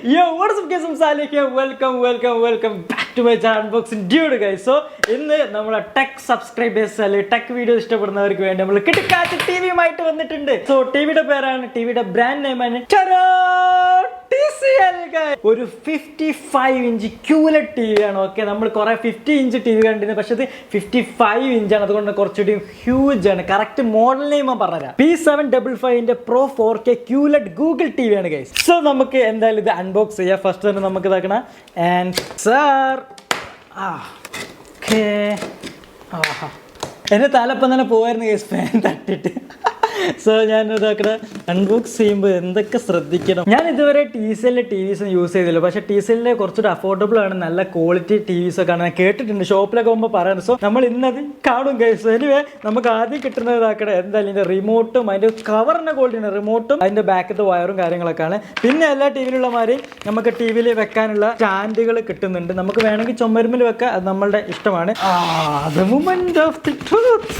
Yo, what is up guys? I'm Salih here. Welcome back to my channel Unboxing Dude guys. So, ഇന്ന് നമ്മുടെ tech subscribers അല്ലെങ്കിൽ tech video ഇഷ്ടപ്പെടുന്നവർക്ക് വേണ്ടി നമ്മൾ കിടക്കാച്ച ടിവിയുമായിട്ട് വന്നിട്ടുണ്ട്. സോ ടിവിയുടെ പേരാണ്, ടിവിയുടെ ബ്രാൻഡ് നെയിമാണ് TCL guys. ഒരു 55 ഇഞ്ച് QLED TV ആണ്. ഓക്കെ, നമ്മൾ കുറെ 50 ഇഞ്ച് TV കണ്ടിരുന്നു, പക്ഷെ ഇത് 55 ഇഞ്ചാണ്. അതുകൊണ്ട് കുറച്ചുകൂടി ഹ്യൂജ് ആണ്. കറക്റ്റ് മോഡൽ നെയിം പറഞ്ഞുതരാം. P755 Pro 4K QLED Google TV ആണ് ഗൈസ്. സോ നമുക്ക് എന്തായാലും ഇത് അൺബോക്സ് ചെയ്യാം. ഫസ്റ്റ് തന്നെ നമുക്ക് ഇതാക്കണം. ആൻഡ് സാർ എൻ്റെ തലപ്പം തന്നെ പോയായിരുന്നു ഗൈസ്, ഫാൻ തട്ടിട്ട്. സോ ഞാൻ ഇതാക്കണ അൺബോക്സ് ചെയ്യുമ്പോൾ എന്തൊക്കെ ശ്രദ്ധിക്കണം. ഞാൻ ഇതുവരെ TCL TVs യൂസ് ചെയ്തില്ല, പക്ഷേ TCL കുറച്ചുകൂടി അഫോർഡബിൾ ആണ്, നല്ല ക്വാളിറ്റി TVs ഒക്കെ ആണ് ഞാൻ കേട്ടിട്ടുണ്ട്, ഷോപ്പിലൊക്കെ പോകുമ്പോൾ പറയുന്നത്. സോ നമ്മൾ ഇന്നത് കാണും ഗൈസ്. എനിവേ നമുക്ക് ആദ്യം കിട്ടുന്നത് ഇതാക്കണേ എന്തായാലും ഇതിൻ്റെ റിമോട്ടും അതിൻ്റെ കവറിൻ്റെ ക്വാളിറ്റിയാണ്, റിമോട്ടും അതിൻ്റെ ബാക്കത്തെ വയറും കാര്യങ്ങളൊക്കെയാണ്. പിന്നെ എല്ലാ ടിവിയിലുള്ള മാതിരി നമുക്ക് ടിവിയിൽ വെക്കാനുള്ള സ്റ്റാൻഡുകൾ കിട്ടുന്നുണ്ട്. നമുക്ക് വേണമെങ്കിൽ ചുമരുമ്പിൽ വെക്കാം, അത് നമ്മളുടെ ഇഷ്ടമാണ്. The moment of the truth.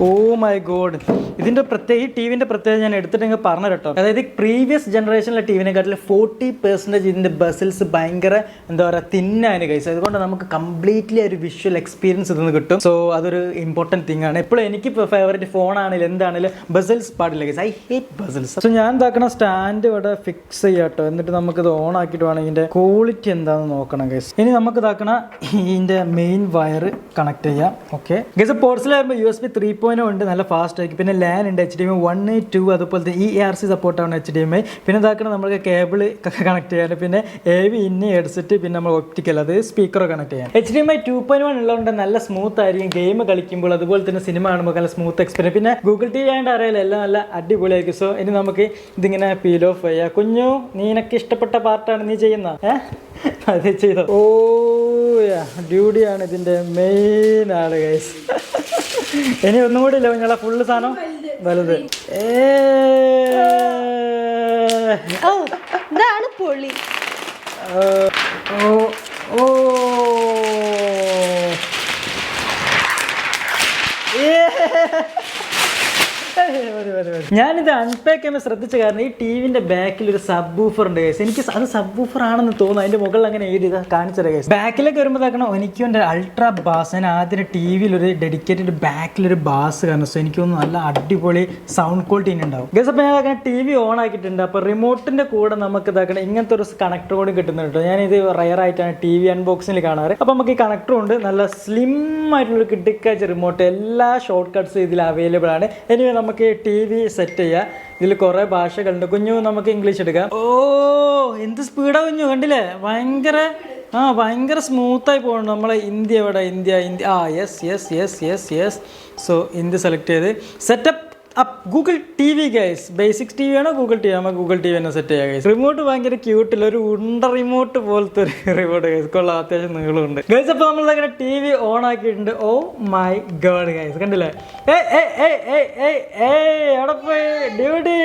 Oh my god, ഇതിൻ്റെ ഈ ടിവിൻ്റെ പ്രത്യേകത ഞാൻ എടുത്തിട്ടെങ്കിൽ പറഞ്ഞു കേട്ടോ. അതായത് പ്രീവിയസ് ജനറേഷനിലെ ടിവിനെക്കാട്ടിൽ 40% ഇതിൻ്റെ ബസിൽസ് ഭയങ്കര എന്താ പറയുക തിന്നാണ് ഗൈസ്. അതുകൊണ്ട് നമുക്ക് കംപ്ലീറ്റ്ലി ഒരു വിഷ്വൽ എക്സ്പീരിയൻസ് ഇതൊന്ന് കിട്ടും. സോ അതൊരു ഇമ്പോർട്ടൻറ്റ് തിങ് ആണ്. എപ്പോഴും എനിക്ക് ഫേവറേറ്റ് ഫോണാണെങ്കിലും എന്താണെങ്കിലും ബസിൽസ് പാടില്ല guys. I hate bustles. So ഞാൻ എന്താക്കണം, സ്റ്റാൻഡ് ഇവിടെ ഫിക്സ് ചെയ്യാട്ടോ. എന്നിട്ട് നമുക്കിത് ഓൺ ആക്കിയിട്ട് വേണം ഇതിൻ്റെ ക്വാളിറ്റി എന്താണെന്ന് നോക്കണം ഗൈസ്. ഇനി നമുക്ക് ഇതാക്കണം ഇതിൻ്റെ മെയിൻ വയർ കണക്ട് ചെയ്യാം. ഓക്കെ ഗൈസ്, പോർട്സിലാകുമ്പോൾ USB 3.0 ഉണ്ട്, നല്ല ഫാസ്റ്റ് ആയിരിക്കും. പിന്നെ LAN ഉണ്ട്, HDMI 1, 2, അതുപോലെ ERC സപ്പോർട്ടാണ് HDMI. പിന്നെ ഇതാക്കണം നമുക്ക് കേബിൾ കണക്ട് ചെയ്യാൻ, പിന്നെ AV ഇൻ ഹെഡ്സെറ്റ്, പിന്നെ നമ്മൾ ഒപ്റ്റിക്കൽ അത് സ്പീക്കർ കണക്ട് ചെയ്യാം. HDMI 2.1 ഉള്ളതുകൊണ്ട് നല്ല സ്മൂത്ത് ആയിരിക്കും ഗെയിം കളിക്കുമ്പോൾ, അതുപോലെ തന്നെ സിനിമ കാണുമ്പോൾ നല്ല സ്മൂത്ത് എക്സ്പീരിയൻസ്. പിന്നെ ഗൂഗിൾ TV ആയതുകൊണ്ട് അറിയാലോ, എല്ലാം നല്ല അടിപൊളിയായിരിക്കും. സോ ഇനി നമുക്ക് ഇതിങ്ങനെ പീൽ ഓഫ് ചെയ്യാം. കുഞ്ഞു, നീനക്ക് ഇഷ്ടപ്പെട്ട പാർട്ടാണ് നീ ചെയ്യുന്ന, അത് ചെയ്തോ. ഓ ഡ്യൂട്ടിയാണ് ഇതിൻ്റെ മെയിൻ ആള് ഗൈസ്. ഇനി ഒന്നും കൂടി ഇല്ല കുഞ്ഞാളെ, ഫുള്ള് സാധനം വലുത്. ഇതാണ് പൊളി. ഞാനിത് അൺപാക്ക് ചെയ്യുമ്പോൾ ശ്രദ്ധിച്ച കാരണം ഈ ടിവിന്റെ ബാക്കിൽ ഒരു സബ് വൂഫർ ഉണ്ട് ഗൈസ്. എനിക്ക് അത് സബ് വൂഫർ ആണെന്ന് തോന്നുന്നു. അതിന്റെ മുകളിൽ അങ്ങനെ എഴുതി കാണിച്ചത് ഗൈസ്. ബാക്കിലേക്ക് വരുമ്പോൾ ഇതാക്കണം എനിക്ക് എൻ്റെ അൾട്രാ ബാസ്. ഞാൻ ആദ്യം ടിവിയിൽ ഒരു ഡെഡിക്കേറ്റഡ് ബാക്കിലൊരു ബാസ് കാരണം. സോ എനിക്ക് തോന്നുന്നു നല്ല അടിപൊളി സൗണ്ട് ക്വാളിറ്റി ഉണ്ടാവും ഗൈസ്. അപ്പോൾ ഞാൻ ഇതാക്കണം TV ഓൺ ആക്കിയിട്ടുണ്ട്. അപ്പോൾ റിമോട്ടിന്റെ കൂടെ നമുക്ക് ഇതാക്കണം ഇങ്ങനത്തെ ഒരു കണക്ടർ കൂടി കിട്ടുന്നുണ്ട് കേട്ടോ. ഞാനിത് റയർ ആയിട്ടാണ് TV അൺബോക്സിൽ കാണാറ്. അപ്പോൾ നമുക്ക് ഈ കണക്ടറും ഉണ്ട്, നല്ല സ്ലിം ആയിട്ടുള്ള കിടക്കാച്ച റിമോട്ട്. എല്ലാ ഷോർട്ട് കട്ട്സ് ഇതിൽ അവൈലബിൾ ആണ്. ഇനി നമുക്ക് TV സെറ്റ് ചെയ്യാം. ഇതിൽ കുറേ ഭാഷകളുണ്ട്. കുഞ്ഞു നമുക്ക് ഇംഗ്ലീഷ് എടുക്കാം. ഓ എന്ത് സ്പീഡാ കുഞ്ഞു, കണ്ടില്ലേ? ഭയങ്കര സ്മൂത്തായി പോകണം. നമ്മളെ ഇന്ത്യ എവിടെ? India. Yes. So India select ചെയ്ത് setup Google TV guys. Basics TV ആണോ ഗൂഗിൾ TV? നമുക്ക് ഗൂഗിൾ TV തന്നെ സെറ്റ് ചെയ്യാം ഗൈസ്. റിമോട്ട് ഭയങ്കര ക്യൂട്ടില്ല, ഒരു ഉണ്ട റിമോട്ട് പോലത്തെ ഒരു റിമോട്ട് ഗൈസ്. കൊള്ളാം, അത്യാവശ്യം നീളമുണ്ട് ഗൈസ്. അപ്പോൾ നമ്മളിങ്ങനെ TV ഓൺ ആക്കിയിട്ടുണ്ട്. ഓ മൈ ഗോഡ് ഗൈസ്, കണ്ടില്ലേ? എവിടെ പോയി ഡ്യൂട്ടി?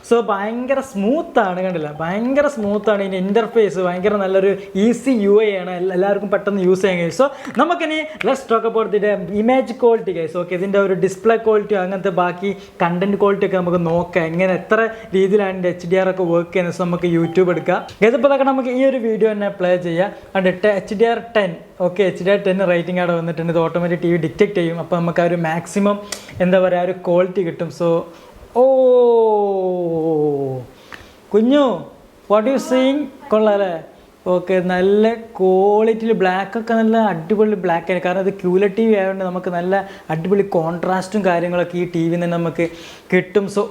സോ ഭയങ്കര സ്മൂത്താണ്, കണ്ടില്ല? ഭയങ്കര സ്മൂത്താണ്. ഇതിൻ്റെ ഇൻ്റർഫേസ് ഭയങ്കര നല്ലൊരു ഈസി UI ആണ്, എല്ലാവർക്കും പെട്ടെന്ന് യൂസ് ചെയ്യാൻ കഴിയും. സോ നമുക്കിനി ലെറ്റ്സ് ടോക്ക് അബൌട്ട് ഇതിൻ്റെ ഇമേജ് ക്വാളിറ്റി ഗൈസ്. ഓക്കെ, ഇതിൻ്റെ ഒരു ഡിസ്പ്ലേ ക്വാളിറ്റി അങ്ങനത്തെ ബാക്കി കണ്ടന്റ് ക്വാളിറ്റി ഒക്കെ നമുക്ക് നോക്കാം. എങ്ങനെ എത്ര രീതിയിലാണ് ഇതിൻ്റെ HDR ഒക്കെ വർക്ക് ചെയ്യുന്നത്. സോ നമുക്ക് യൂട്യൂബ് എടുക്കാം ഗൈസ്. ഇപ്പോൾ അതൊക്കെ നമുക്ക് ഈ ഒരു വീഡിയോ തന്നെ പ്ലേ ചെയ്യാം. അതുകൊണ്ട് HDR10 ഓക്കെ, HDR10 റേറ്റിംഗ് അവിടെ വന്നിട്ടുണ്ട്. ഇത് ഓട്ടോമാറ്റിക് TV ഡിറ്റക്ട് ചെയ്യും. അപ്പോൾ നമുക്ക് ആ ഒരു മാക്സിമം എന്താ പറയുക ഒരു ക്വാളിറ്റി കിട്ടും. സോ ഓ കുഞ്ഞു, വാട്ട് യു സീയിങ്? കൊള്ളാല്ലേ? ഓക്കെ, നല്ല ക്വാളിറ്റിയിൽ ബ്ലാക്കൊക്കെ നല്ല അടിപൊളി ബ്ലാക്ക് ആണ്. കാരണം ഇത് QLED TV ആയതുകൊണ്ട് നമുക്ക് നല്ല അടിപൊളി കോൺട്രാസ്റ്റും കാര്യങ്ങളൊക്കെ ഈ TV നിന്ന് നമുക്ക് കിട്ടും. സോ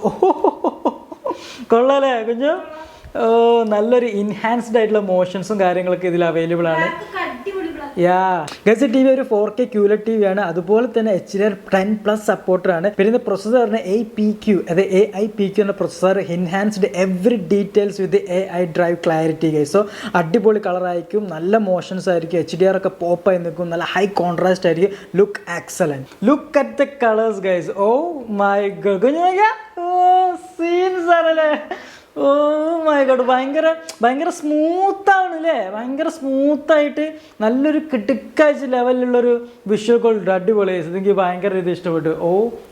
കൊള്ളാല്ലേ കുഞ്ഞു? നല്ലൊരു ഇൻഹാൻസ്ഡ് ആയിട്ടുള്ള മോഷൻസും കാര്യങ്ങളൊക്കെ ഇതിൽ അവൈലബിൾ ആണ്. ഗൈസ്, TV ഒരു 4K QLED TV ആണ്. അതുപോലെ തന്നെ HDR10+ സപ്പോർട്ടറാണ്. പിന്നെ പ്രൊസസ്സറിന് APQ, അതായത് AIPQ എന്ന പ്രൊസസ്സർ എൻഹാൻസ്ഡ് എവറി ഡീറ്റെയിൽസ് വിത്ത് AI drive clarity guys. So അടിപൊളി കളറായിരിക്കും, നല്ല മോഷൻസ് ആയിരിക്കും, HDR ഒക്കെ പോപ്പായി നിൽക്കും, നല്ല ഹൈ കോൺട്രാസ്റ്റ് ആയിരിക്കും. Look excellent, look at the colours guys. Oh my god, scenes ആണല്ലേ? ഓ മൈ ഗോഡ്, ഭയങ്കര സ്മൂത്താണ് അല്ലേ, ഭയങ്കര സ്മൂത്തായിട്ട് നല്ലൊരു കിടുക്കാഴ്ച ലെവലിലുള്ളൊരു വിഷ്വൽ ക്വാളിറ്റി അടിപൊളി. എനിക്ക് ഭയങ്കര ഇത് ഇഷ്ടപ്പെട്ടു. Oh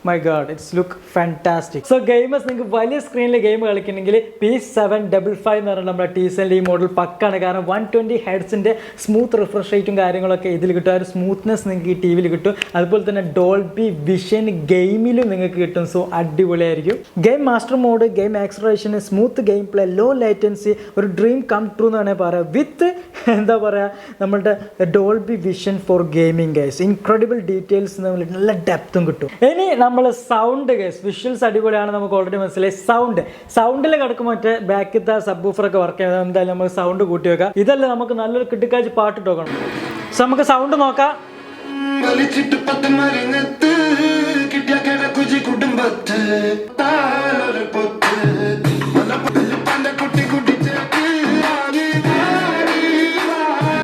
my god, it's look fantastic. So gamers, നിങ്ങൾക്ക് വലിയ സ്ക്രീനിൽ ഗെയിം കളിക്കണമെങ്കിൽ P755 എന്ന് പറഞ്ഞാൽ നമ്മുടെ ടീസലിൻ്റെ ഈ മോഡൽ പക്കാണ്. കാരണം 120 ഹെഡ്സിൻ്റെ സ്മൂത്ത് റിഫ്രഷ് റേറ്റും കാര്യങ്ങളൊക്കെ ഇതിൽ കിട്ടും. ആ ഒരു സ്മൂത്ത്നെസ് നിങ്ങൾക്ക് ഈ ടി വിയിൽ കിട്ടും. അതുപോലെ തന്നെ ഡോൾബി വിഷൻ ഗെയിമിലും നിങ്ങൾക്ക് കിട്ടും. സോ അടിപൊളിയായിരിക്കും. Game master mode, game acceleration, smooth gameplay, low latency, ഒരു ഡ്രീം കം ട്രൂ എന്ന് വേണമെങ്കിൽ പറയാം. വിത്ത് എന്താ പറയുക, നമ്മളുടെ Dolby vision for gaming guys. Incredible details, നല്ല ഡെപ്തും കിട്ടും. ഇനി നമ്മൾ സൗണ്ട് ഗൈസ്, വിഷ്വൽസ് അടിപൊളിയാണ്, നമുക്ക് ഓൾറെഡി മനസ്സിലായി. സൗണ്ടിൽ കിടക്കും മറ്റേ ബാക്കിലത്തെ സബ് വൂഫറൊക്കെ വർക്ക് ചെയ്യുന്നത്. എന്തായാലും നമുക്ക് സൗണ്ട് കൂട്ടി വെക്കാം. ഇതല്ല, നമുക്ക് നല്ലൊരു കിടുക്കാഴ്ച പാട്ട് നോക്കണം. സോ നമുക്ക് സൗണ്ട് നോക്കാം.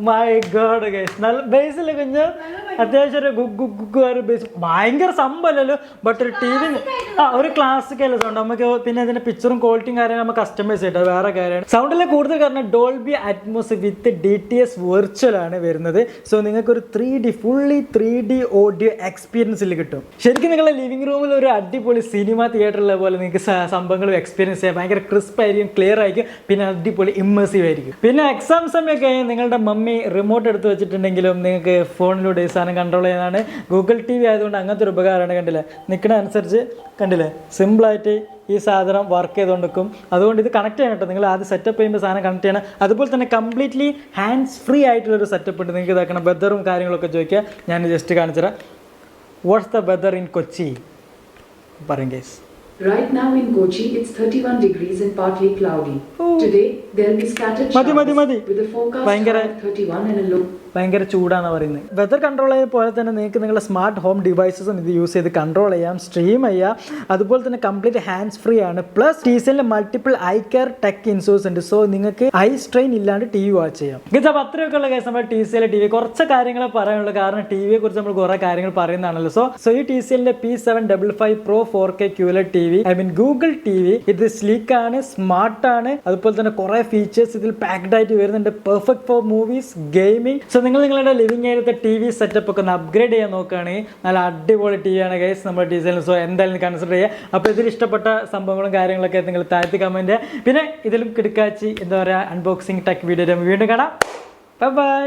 മൈ ഗോഡ് ഗൈസ്, നല്ല ബേസിൽ കുഞ്ഞ് അത്യാവശ്യം ഒരു ഗുഗുഗുഗുകാർ ബേസ്, ഭയങ്കര സംഭവമല്ലല്ലോ. ബട്ട് ഒരു ടി വി ഒരു ക്ലാസിക്കൽ സൗണ്ട് നമുക്ക്. പിന്നെ ഇതിന്റെ പിക്ചറും ക്വാളിറ്റിയും കാര്യങ്ങളും നമുക്ക് കസ്റ്റമൈസ് ചെയ്തിട്ട് വേറെ കാര്യമാണ്. സൗണ്ടിലെ കൂടുതൽ കാരണം ഡോൾബി അറ്റ്മോസ് വിത്ത് DTS വെർച്വൽ ആണ് വരുന്നത്. സോ നിങ്ങൾക്ക് ഒരു 3D ഫുള്ളി 3D ഓഡിയോ എക്സ്പീരിയൻസിൽ കിട്ടും. ശരിക്കും നിങ്ങളുടെ ലിവിംഗ് റൂമിൽ ഒരു അടിപൊളി സിനിമ തിയേറ്ററിലെ പോലെ നിങ്ങൾക്ക് സംഭവങ്ങൾ എക്സ്പീരിയൻസ് ചെയ്യാം. ഭയങ്കര ക്രിസ്പ് ആയിരിക്കും, ക്ലിയർ ആയിരിക്കും, പിന്നെ അടിപൊളി ഇമ്മേഴ്സീവ് ആയിരിക്കും. പിന്നെ എക്സാം സമയമൊക്കെ നിങ്ങളുടെ മമ്മി റിമോട്ട് എടുത്ത് വെച്ചിട്ടുണ്ടെങ്കിലും നിങ്ങൾക്ക് ഫോണിലൂടെ ഈ സാധനം കൺട്രോൾ ചെയ്യാനാണ്. ഗൂഗിൾ TV ആയതുകൊണ്ട് അങ്ങനത്തെ ഒരു ഉപകാരമാണ്. കണ്ടില്ലേ, നിൽക്കണ അനുസരിച്ച് കണ്ടില്ലേ, സിമ്പിളായിട്ട് ഈ സാധനം വർക്ക് ചെയ്തുകൊണ്ടിരിക്കും. അതുകൊണ്ട് ഇത് കണക്ട് ചെയ്യണം കേട്ടോ. നിങ്ങൾ ആദ്യം സെറ്റപ്പ് ചെയ്യുമ്പോൾ സാധനം കണക്ട് ചെയ്യണം. അതുപോലെ തന്നെ കംപ്ലീറ്റ്ലി ഹാൻഡ്സ് ഫ്രീ ആയിട്ടുള്ളൊരു സെറ്റപ്പ് ഉണ്ട്. നിങ്ങൾക്ക് ഇതാക്കണം. വെതറും കാര്യങ്ങളൊക്കെ ചോദിക്കുക, ഞാൻ ജസ്റ്റ് കാണിച്ചു തരാം. What's the weather in Kochi പറയും guys. Right now in Kochi, it's 31 degrees and partly cloudy. Today, there will be scattered showers with a forecast high of 31 and a low. ഭയങ്കര ചൂടാണ് പറയുന്നത്. വെതർ കൺട്രോൾ ചെയ്യുന്ന പോലെ തന്നെ നിങ്ങൾക്ക് നിങ്ങളുടെ സ്മാർട്ട് ഹോം ഡിവൈസസും ഇത് യൂസ് ചെയ്ത് കൺട്രോൾ ചെയ്യാം, സ്ട്രീം ചെയ്യാം. അതുപോലെ തന്നെ കംപ്ലീറ്റ് ഹാൻഡ്സ് ഫ്രീ ആണ്. പ്ലസ് ടീസലിൽ multiple eye care tech ensures ഉണ്ട്. സോ നിങ്ങൾക്ക് ഐ സ്ട്രെയിൻ ഇല്ലാണ്ട് TV വാച്ച് ചെയ്യാം. ഇത് അത്രയൊക്കെ ഉള്ള കേസ് നമ്മുടെ TCL TV. കുറച്ച് കാര്യങ്ങൾ പറയാനുള്ളൂ, കാരണം TVയെ കുറിച്ച് നമ്മൾ കുറേ കാര്യങ്ങൾ പറയുന്നതാണല്ലോ. സോ ഈ TCLന്റെ P755 Pro 4K QLED TV, I mean Google TV, ഇത് സ്ലീക്ക് ആണ്, സ്മാർട്ട് ആണ്. അതുപോലെ തന്നെ കുറേ ഫീച്ചേഴ്സ് ഇതിൽ പാക്ഡ് ആയിട്ട് വരുന്നുണ്ട്. Perfect for movies, gaming. So നിങ്ങളുടെ ലിവിംഗ് ഏരിയത്തെ TV സെറ്റപ്പ് ഒക്കെ ഒന്ന് അപ്ഗ്രേഡ് ചെയ്യാൻ നോക്കുകയാണെങ്കിൽ നല്ല അടിപൊളി TV ആണ് ഗൈസ് നമ്മുടെ TCL. സോ എന്തായാലും കൺസിഡർ ചെയ്യുക. അപ്പോൾ ഇതിൽ ഇഷ്ടപ്പെട്ട സംഭവങ്ങളും കാര്യങ്ങളൊക്കെ നിങ്ങൾ താഴ്ത്തി കമൻറ്റ് ചെയ്യുക. പിന്നെ ഇതിലും കിടക്കാച്ചി എന്താ പറയുക അൺബോക്സിങ് ടെക് വീഡിയോ വീണ്ടും കാണാം. Bye bye.